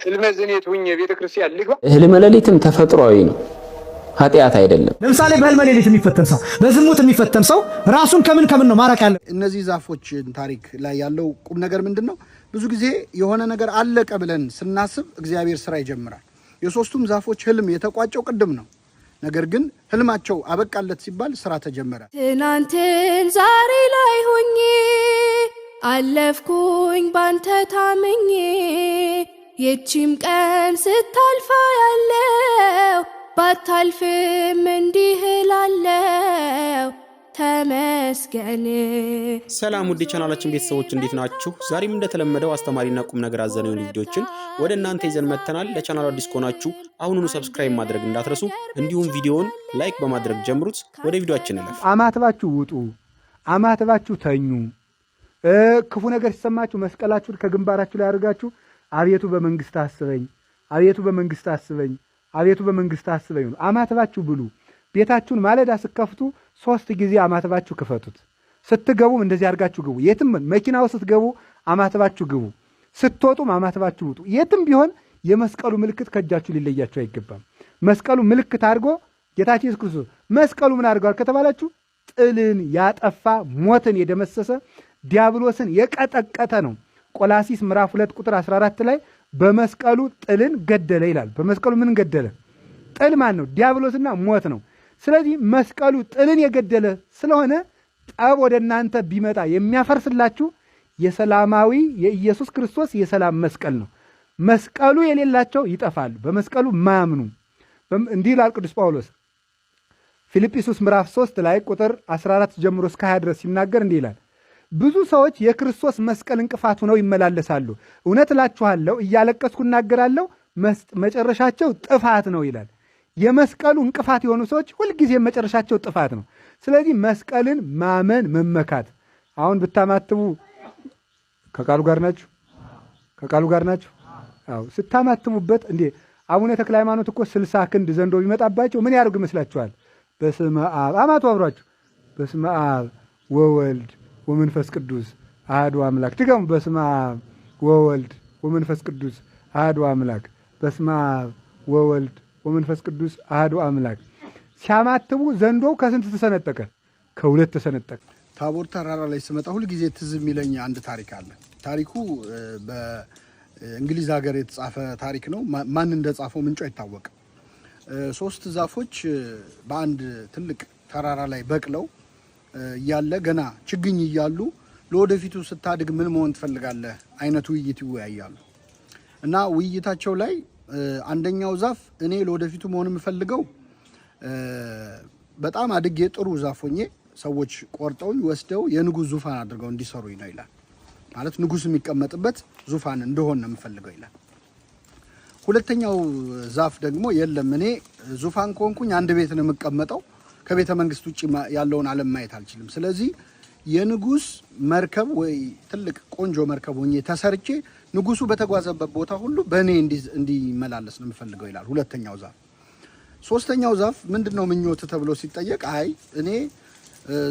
ህልመ ዝኔት ሁኜ ቤተክርስቲያን ልግባ? ህልመ ሌሊትም ተፈጥሯዊ ነው፣ ኃጢአት አይደለም። ለምሳሌ በህልመ ሌሊት የሚፈተን ሰው፣ በዝሙት የሚፈተን ሰው ራሱን ከምን ነው ማራቅ ያለ? እነዚህ ዛፎች ታሪክ ላይ ያለው ቁም ነገር ምንድነው? ብዙ ጊዜ የሆነ ነገር አለቀ ብለን ስናስብ እግዚአብሔር ስራ ይጀምራል። የሶስቱም ዛፎች ህልም የተቋጨው ቅድም ነው። ነገር ግን ህልማቸው አበቃለት ሲባል ስራ ተጀመረ። ትናንትን ዛሬ ላይ ሆኜ አለፍኩኝ ባንተ ታምኜ የቺም ቀን ስታልፋ ያለው ባታልፍም እንዲህ እላለሁ ተመስገን። ሰላም ውድ ቻናላችን ቤተሰቦች እንዴት ናችሁ? ዛሬም እንደተለመደው አስተማሪና ቁም ነገር አዘል የሆኑ ቪዲዮዎችን ወደ እናንተ ይዘን መጥተናል። ለቻናሉ አዲስ ከሆናችሁ አሁኑኑ ሰብስክራይብ ማድረግ እንዳትረሱ፣ እንዲሁም ቪዲዮውን ላይክ በማድረግ ጀምሩት። ወደ ቪዲዮአችን እንለፍ። አማትባችሁ ውጡ፣ አማትባችሁ ተኙ። ክፉ ነገር ሲሰማችሁ መስቀላችሁን ከግንባራችሁ ላይ አድርጋችሁ አቤቱ በመንግስት አስበኝ፣ አቤቱ በመንግስት አስበኝ፣ አቤቱ በመንግስት አስበኝ። አማትባችሁ ብሉ። ቤታችሁን ማለዳ ስከፍቱ 3 ጊዜ አማትባችሁ ክፈቱት። ስትገቡም እንደዚህ አድርጋችሁ ግቡ። የትም መኪናው ስትገቡ አማትባችሁ ግቡ። ስትወጡም አማትባችሁ ውጡ። የትም ቢሆን የመስቀሉ ምልክት ከእጃችሁ ሊለያችሁ አይገባም። መስቀሉ ምልክት አድርጎ ጌታችን ኢየሱስ ክርስቶስ መስቀሉ ምን አድርጓል ከተባላችሁ ጥልን ያጠፋ ሞትን የደመሰሰ ዲያብሎስን የቀጠቀጠ ነው። ቆላሲስ ምዕራፍ 2 ቁጥር 14 ላይ በመስቀሉ ጥልን ገደለ ይላል። በመስቀሉ ምን ገደለ? ጥል ማን ነው? ዲያብሎስና ሞት ነው። ስለዚህ መስቀሉ ጥልን የገደለ ስለሆነ ጠብ ወደ እናንተ ቢመጣ የሚያፈርስላችሁ የሰላማዊ የኢየሱስ ክርስቶስ የሰላም መስቀል ነው። መስቀሉ የሌላቸው ይጠፋሉ፣ በመስቀሉ ማያምኑ። እንዲህ ይላል ቅዱስ ጳውሎስ ፊልጵስዩስ ምዕራፍ 3 ላይ ቁጥር 14 ጀምሮ እስከ 20 ድረስ ሲናገር እንዲህ ይላል፣ ብዙ ሰዎች የክርስቶስ መስቀል እንቅፋት ሆነው ይመላለሳሉ። እውነት እላችኋለሁ እያለቀስኩ እናገራለሁ፣ መጨረሻቸው ጥፋት ነው ይላል። የመስቀሉ እንቅፋት የሆኑ ሰዎች ሁልጊዜ መጨረሻቸው ጥፋት ነው። ስለዚህ መስቀልን ማመን መመካት። አሁን ብታማትቡ ከቃሉ ጋር ናችሁ? ከቃሉ ጋር ናችሁ? አዎ። ስታማትቡበት እንዴ አቡነ ተክለ ሃይማኖት እኮ 60 ክንድ ዘንዶ ቢመጣባቸው ምን ያደርጉ ይመስላችኋል? በስመ አብ አማቱ አብሯችሁ በስመ አብ ወወልድ ወመንፈስ ቅዱስ አሐዱ አምላክ። ትገሙ በስመ አብ ወወልድ ወመንፈስ ቅዱስ አሐዱ አምላክ። በስመ አብ ወወልድ ወመንፈስ ቅዱስ አሐዱ አምላክ። ሲያማትቡ ዘንዶው ከስንት ተሰነጠቀ? ከ2 ተሰነጠቀ። ታቦር ተራራ ላይ ስመጣ ሁል ጊዜ ትዝ የሚለኝ አንድ ታሪክ አለ። ታሪኩ በእንግሊዝ ሀገር የተጻፈ ታሪክ ነው። ማን እንደጻፈው ምንጩ አይታወቅም። 3 ዛፎች በአንድ ትልቅ ተራራ ላይ በቅለው እያለ ገና ችግኝ እያሉ ለወደፊቱ ስታድግ ምን መሆን ትፈልጋለህ አይነት ውይይት ይወያያሉ። እና ውይይታቸው ላይ አንደኛው ዛፍ እኔ ለወደፊቱ መሆን የምፈልገው በጣም አድጌ ጥሩ ዛፍ ሆኜ ሰዎች ቆርጠውኝ ወስደው የንጉስ ዙፋን አድርገው እንዲሰሩኝ ነው ይላል። ማለት ንጉስ የሚቀመጥበት ዙፋን እንደሆነ ነው የምፈልገው ይላል። ሁለተኛው ዛፍ ደግሞ የለም እኔ ዙፋን ከሆንኩኝ አንድ ቤት ነው የምቀመጠው፣ ከቤተ መንግስት ውጪ ያለውን ዓለም ማየት አልችልም። ስለዚህ የንጉስ መርከብ ወይ ትልቅ ቆንጆ መርከብ ሆኜ ተሰርቼ ንጉሱ በተጓዘበት ቦታ ሁሉ በእኔ እንዲመላለስ ነው የምፈልገው ይላል ሁለተኛው ዛፍ። ሶስተኛው ዛፍ ምንድነው ምኞት ተብሎ ሲጠየቅ አይ እኔ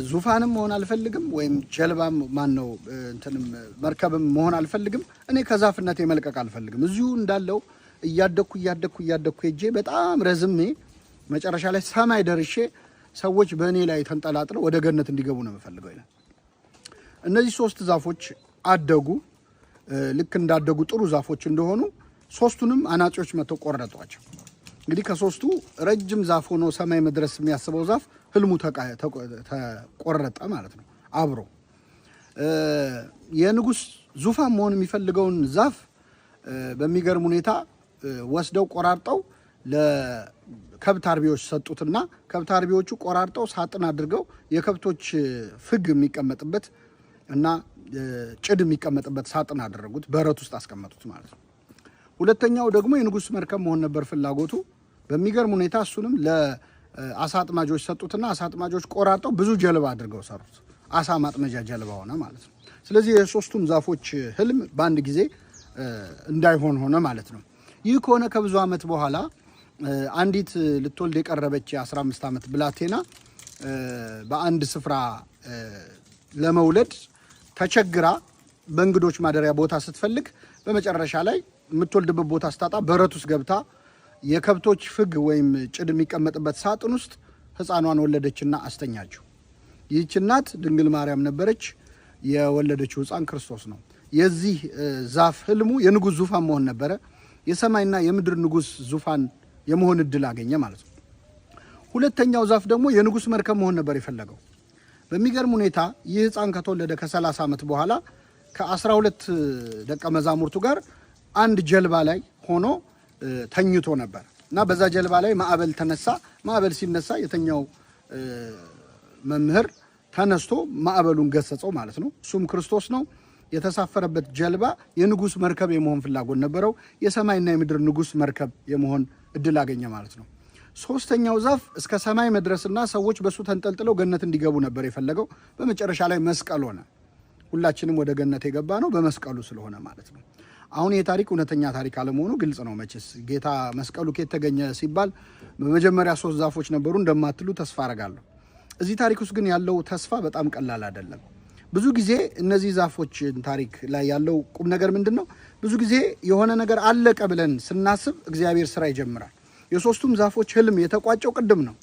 ዙፋንም መሆን አልፈልግም ወይም ጀልባም ማነው እንትንም መርከብም መሆን አልፈልግም፣ እኔ ከዛፍነቴ መልቀቅ አልፈልግም፣ እዚሁ እንዳለው እያደኩ ሄጄ በጣም ረዝሜ መጨረሻ ላይ ሰማይ ደርሼ ሰዎች በእኔ ላይ ተንጠላጥለው ወደ ገነት እንዲገቡ ነው የምፈልገው ይላል። እነዚህ 3 ዛፎች አደጉ። ልክ እንዳደጉ ጥሩ ዛፎች እንደሆኑ 3ቱንም አናጺዎች መተው ቆረጧቸው። እንግዲህ ከ3ቱ ረጅም ዛፍ ሆኖ ሰማይ መድረስ የሚያስበው ዛፍ ህልሙ ተቆረጠ ማለት ነው አብሮ። የንጉስ ዙፋን መሆን የሚፈልገውን ዛፍ በሚገርም ሁኔታ ወስደው ቆራርጠው ለከብት አርቢዎች ሰጡትና ከብት አርቢዎቹ ቆራርጠው ሳጥን አድርገው የከብቶች ፍግ የሚቀመጥበት እና ጭድ የሚቀመጥበት ሳጥን አደረጉት፣ በረት ውስጥ አስቀመጡት ማለት ነው። ሁለተኛው ደግሞ የንጉስ መርከብ መሆን ነበር ፍላጎቱ። በሚገርም ሁኔታ እሱንም ለአሳ አጥማጆች ሰጡትና አሳ አጥማጆች ቆራርጠው ብዙ ጀልባ አድርገው ሰሩት። አሳ ማጥመጃ ጀልባ ሆነ ማለት ነው። ስለዚህ የ3ቱም ዛፎች ህልም በአንድ ጊዜ እንዳይሆን ሆነ ማለት ነው። ይህ ከሆነ ከብዙ ዓመት በኋላ አንዲት ልትወልድ የቀረበች 15 ዓመት ብላቴና በአንድ ስፍራ ለመውለድ ተቸግራ በእንግዶች ማደሪያ ቦታ ስትፈልግ በመጨረሻ ላይ የምትወልድበት ቦታ ስታጣ በረት ውስጥ ገብታ የከብቶች ፍግ ወይም ጭድ የሚቀመጥበት ሳጥን ውስጥ ሕፃኗን ወለደችና አስተኛችው። ይህች እናት ድንግል ማርያም ነበረች። የወለደችው ሕፃን ክርስቶስ ነው። የዚህ ዛፍ ህልሙ የንጉሥ ዙፋን መሆን ነበረ። የሰማይና የምድር ንጉሥ ዙፋን የመሆን እድል አገኘ ማለት ነው። ሁለተኛው ዛፍ ደግሞ የንጉሥ መርከብ መሆን ነበር የፈለገው። በሚገርም ሁኔታ ይህ ሕፃን ከተወለደ ከ30 ዓመት በኋላ ከ12 ደቀ መዛሙርቱ ጋር አንድ ጀልባ ላይ ሆኖ ተኝቶ ነበር እና በዛ ጀልባ ላይ ማዕበል ተነሳ። ማዕበል ሲነሳ የተኛው መምህር ተነስቶ ማዕበሉን ገሰጸው ማለት ነው። እሱም ክርስቶስ ነው። የተሳፈረበት ጀልባ የንጉሥ መርከብ የመሆን ፍላጎት ነበረው። የሰማይና የምድር ንጉሥ መርከብ የመሆን እድል አገኘ ማለት ነው። ሶስተኛው ዛፍ እስከ ሰማይ መድረስና ሰዎች በሱ ተንጠልጥለው ገነት እንዲገቡ ነበር የፈለገው። በመጨረሻ ላይ መስቀል ሆነ። ሁላችንም ወደ ገነት የገባ ነው በመስቀሉ ስለሆነ ማለት ነው። አሁን ይህ ታሪክ እውነተኛ ታሪክ አለመሆኑ ግልጽ ነው። መቼስ ጌታ መስቀሉ ከየት ተገኘ ሲባል በመጀመሪያ 3 ዛፎች ነበሩ እንደማትሉ ተስፋ አረጋለሁ። እዚህ ታሪክ ውስጥ ግን ያለው ተስፋ በጣም ቀላል አይደለም። ብዙ ጊዜ እነዚህ ዛፎች ታሪክ ላይ ያለው ቁም ነገር ምንድን ነው? ብዙ ጊዜ የሆነ ነገር አለቀ ብለን ስናስብ እግዚአብሔር ስራ ይጀምራል። የሶስቱም ዛፎች ህልም የተቋጨው ቅድም ነው።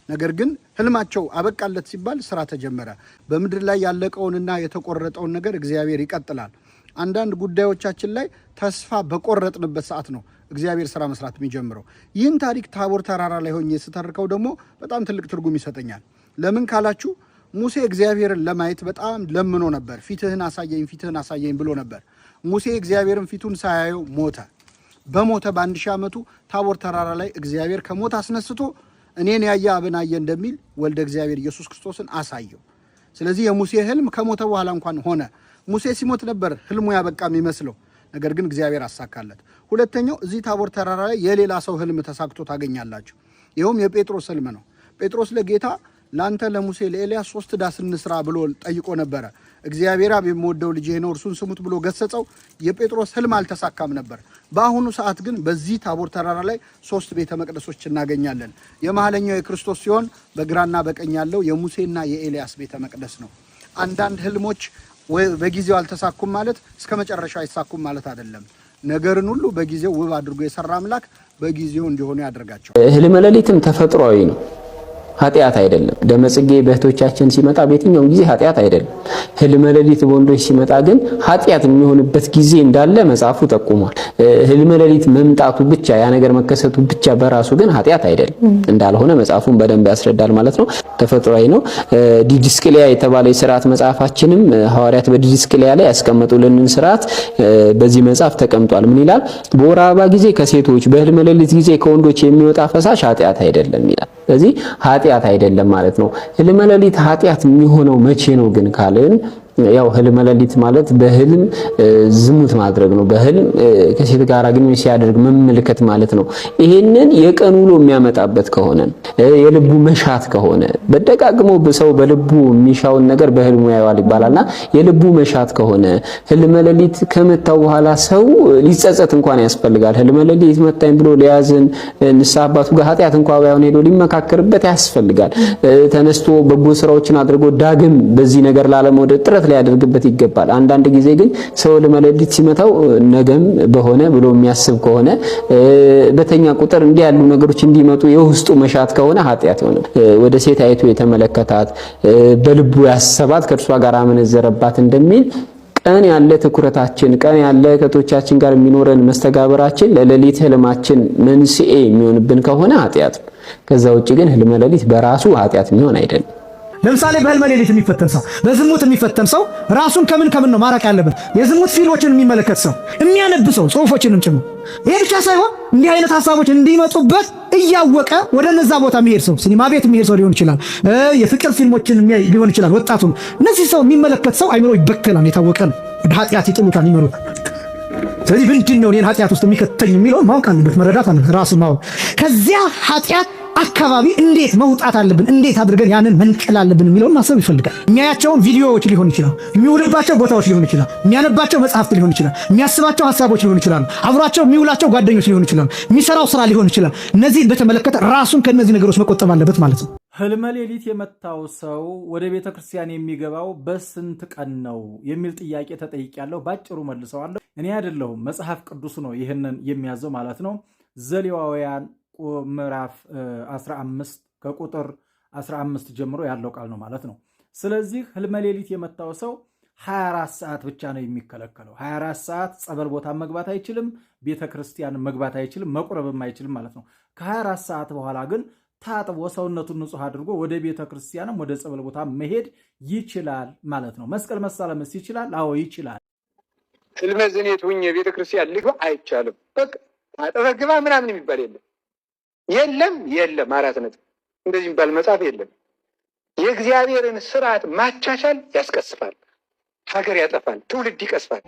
ነገር ግን ህልማቸው አበቃለት ሲባል ስራ ተጀመረ። በምድር ላይ ያለቀውንና የተቆረጠውን ነገር እግዚአብሔር ይቀጥላል። አንዳንድ ጉዳዮቻችን ላይ ተስፋ በቆረጥንበት ሰዓት ነው እግዚአብሔር ስራ መስራት የሚጀምረው። ይህን ታሪክ ታቦር ተራራ ላይ ሆኜ ስተርከው ደግሞ በጣም ትልቅ ትርጉም ይሰጠኛል። ለምን ካላችሁ ሙሴ እግዚአብሔርን ለማየት በጣም ለምኖ ነበር። ፊትህን አሳየኝ ብሎ ነበር። ሙሴ እግዚአብሔርን ፊቱን ሳያየው ሞተ። በሞተ በ1000 ዓመቱ ታቦር ተራራ ላይ እግዚአብሔር ከሞት አስነስቶ እኔን ያየ አብን አየ እንደሚል ወልደ እግዚአብሔር ኢየሱስ ክርስቶስን አሳየው። ስለዚህ የሙሴ ህልም ከሞተ በኋላ እንኳን ሆነ። ሙሴ ሲሞት ነበር ህልሙ ያበቃ የሚመስለው፣ ነገር ግን እግዚአብሔር አሳካለት። ሁለተኛው እዚህ ታቦር ተራራ ላይ የሌላ ሰው ህልም ተሳክቶ ታገኛላችሁ። ይኸውም የጴጥሮስ ህልም ነው። ጴጥሮስ ለጌታ ላንተ ለሙሴ ለኤልያስ 3 ዳስ እንስራ ብሎ ጠይቆ ነበረ። እግዚአብሔር አብ የምወደው ልጄ ነው እርሱን ስሙት ብሎ ገሰጸው። የጴጥሮስ ህልም አልተሳካም ነበር። በአሁኑ ሰዓት ግን በዚህ ታቦር ተራራ ላይ 3 ቤተ መቅደሶች እናገኛለን። የመሐለኛው የክርስቶስ ሲሆን በግራና በቀኝ ያለው የሙሴና የኤልያስ ቤተ መቅደስ ነው። አንዳንድ ህልሞች በጊዜው አልተሳኩም ማለት እስከ መጨረሻው አይሳኩም ማለት አይደለም። ነገርን ሁሉ በጊዜው ውብ አድርጎ የሰራ አምላክ በጊዜው እንዲሆኑ ያደርጋቸው። ህልመ ሌሊትም ተፈጥሯዊ ነው፣ ኃጢአት አይደለም። ደመጽጌ በእህቶቻችን ሲመጣ በየትኛውም ጊዜ ኃጢአት አይደለም። ህልመ ሌሊት በወንዶች ሲመጣ ግን ኃጢአት የሚሆንበት ጊዜ እንዳለ መጽሐፉ ጠቁሟል። ህልመ ሌሊት መምጣቱ ብቻ ያ ነገር መከሰቱ ብቻ በራሱ ግን ኃጢአት አይደለም እንዳልሆነ መጽሐፉን በደንብ ያስረዳል ማለት ነው። ተፈጥሯዊ ነው። ዲድስቅልያ የተባለ የሥርዓት መጽሐፋችንም ሐዋርያት በዲድስቅልያ ላይ ያስቀመጡልንን ሥርዓት በዚህ መጽሐፍ ተቀምጧል። ምን ይላል? በወር አበባ ጊዜ ከሴቶች በህልመ ሌሊት ጊዜ ከወንዶች የሚወጣ ፈሳሽ ኃጢአት አይደለም ይላል። ስለዚህ ኃጢአት አይደለም ማለት ነው። ህልመ ሌሊት ኃጢአት የሚሆነው መቼ ነው ግን ካልን ያው ህልመ ሌሊት ማለት በህልም ዝሙት ማድረግ ነው። በህልም ከሴት ጋር ግንኙነት ሲያደርግ መመልከት ማለት ነው። ይሄንን የቀን ውሎ የሚያመጣበት ከሆነ የልቡ መሻት ከሆነ በደጋግሞ በሰው በልቡ የሚሻውን ነገር በህልሙ ያየዋል ይባላልና የልቡ መሻት ከሆነ ህልመ ሌሊት ከመታው በኋላ ሰው ሊጸጸት እንኳን ያስፈልጋል። ህልመ ሌሊት መታኝ ብሎ ሊያዝን ንስሐ አባቱ ጋር ኃጢአት እንኳን ባይሆን ሄዶ ሊመካከርበት ያስፈልጋል። ተነስቶ በጎ ስራዎችን አድርጎ ዳግም በዚህ ነገር ላለመውደቅ ጥረት ሊያደርግበት ይገባል። አንዳንድ ጊዜ ግን ሰው ህልመ ሌሊት ሲመታው ነገም በሆነ ብሎ የሚያስብ ከሆነ በተኛ ቁጥር እንዲህ ያሉ ነገሮች እንዲመጡ የውስጡ መሻት ከሆነ ኃጢአት ይሆናል። ወደ ሴት አይቶ የተመለከታት በልቡ ያሰባት ከእርሷ ጋር አመነዘረባት እንደሚል ቀን ያለ ትኩረታችን ቀን ያለ ከቶቻችን ጋር የሚኖረን መስተጋብራችን ለሌሊት ህልማችን መንስኤ የሚሆንብን ከሆነ ኃጢአት። ከዛ ውጪ ግን ህልመ ሌሊት በራሱ ኃጢአት የሚሆን አይደለም። ለምሳሌ በህልመ ሌሊት የሚፈተን ሰው፣ በዝሙት የሚፈተን ሰው ራሱን ከምን ነው ማራቅ ያለበት? የዝሙት ፊልሞችን የሚመለከት ሰው፣ የሚያነብ ሰው፣ ጽሁፎችንም ጭምር። ይሄ ብቻ ሳይሆን እንዲህ አይነት ሀሳቦች እንዲመጡበት እያወቀ ወደ እነዛ ቦታ የሚሄድ ሰው፣ ሲኒማ ቤት የሚሄድ ሰው ሊሆን ይችላል፣ የፍቅር ፊልሞችን ሊሆን ይችላል። ወጣቱ እነዚህ ሰው የሚመለከት ሰው አይምሮ ይበከላል፣ የታወቀ ነው። ወደ ኃጢአት ይጥሉታል ይመሩታል። ስለዚህ ምንድን ነው እኔን ኃጢአት ውስጥ የሚከተኝ የሚለውን ማወቅ አለበት፣ መረዳት አለበት፣ ራሱን ማወቅ። ከዚያ ኃጢአት አካባቢ እንዴት መውጣት አለብን፣ እንዴት አድርገን ያንን መንቀል አለብን የሚለውን ማሰብ ይፈልጋል። የሚያያቸውን ቪዲዮዎች ሊሆን ይችላል፣ የሚውልባቸው ቦታዎች ሊሆን ይችላል፣ የሚያነባቸው መጽሐፍት ሊሆን ይችላል፣ የሚያስባቸው ሀሳቦች ሊሆን ይችላል፣ አብሯቸው የሚውላቸው ጓደኞች ሊሆን ይችላል፣ የሚሰራው ስራ ሊሆን ይችላል። እነዚህ በተመለከተ ራሱን ከነዚህ ነገሮች መቆጠብ አለበት ማለት ነው። ህልመ ሌሊት የመታው ሰው ወደ ቤተ ክርስቲያን የሚገባው በስንት ቀን ነው የሚል ጥያቄ ተጠይቄያለሁ። ባጭሩ መልሰዋለሁ። እኔ አይደለሁም መጽሐፍ ቅዱስ ነው ይህንን የሚያዘው ማለት ነው። ዘሌዋውያን ምዕራፍ 15 ከቁጥር 15 ጀምሮ ያለው ቃል ነው ማለት ነው። ስለዚህ ህልመ ሌሊት የመታው ሰው 24 ሰዓት ብቻ ነው የሚከለከለው። 24 ሰዓት ጸበል ቦታ መግባት አይችልም፣ ቤተ ክርስቲያን መግባት አይችልም፣ መቁረብም አይችልም ማለት ነው። ከ24 ሰዓት በኋላ ግን ታጥቦ ሰውነቱን ንጹህ አድርጎ ወደ ቤተ ክርስቲያንም ወደ ጸበል ቦታ መሄድ ይችላል ማለት ነው። መስቀል መሳለምስ ይችላል? አዎ ይችላል። ህልመ ዝኔት ሁኜ ቤተ ክርስቲያን ልግባ አይቻልም። በቃ ታጥበህ ግባ ምናምን የሚባል የለም። 4 ነጥብ። እንደዚህ የሚባል መጽሐፍ የለም። የእግዚአብሔርን ስርዓት ማቻቻል ያስቀስፋል፣ ሀገር ያጠፋል፣ ትውልድ ይቀስፋል።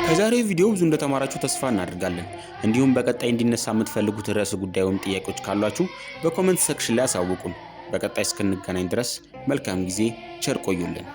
ከዛሬው ቪዲዮ ብዙ እንደተማራችሁ ተስፋ እናደርጋለን። እንዲሁም በቀጣይ እንዲነሳ የምትፈልጉት ርዕሰ ጉዳይ ወይም ጥያቄዎች ካሏችሁ በኮሜንት ሴክሽን ላይ አሳውቁን። በቀጣይ እስክንገናኝ ድረስ መልካም ጊዜ፣ ቸር ቆዩልን።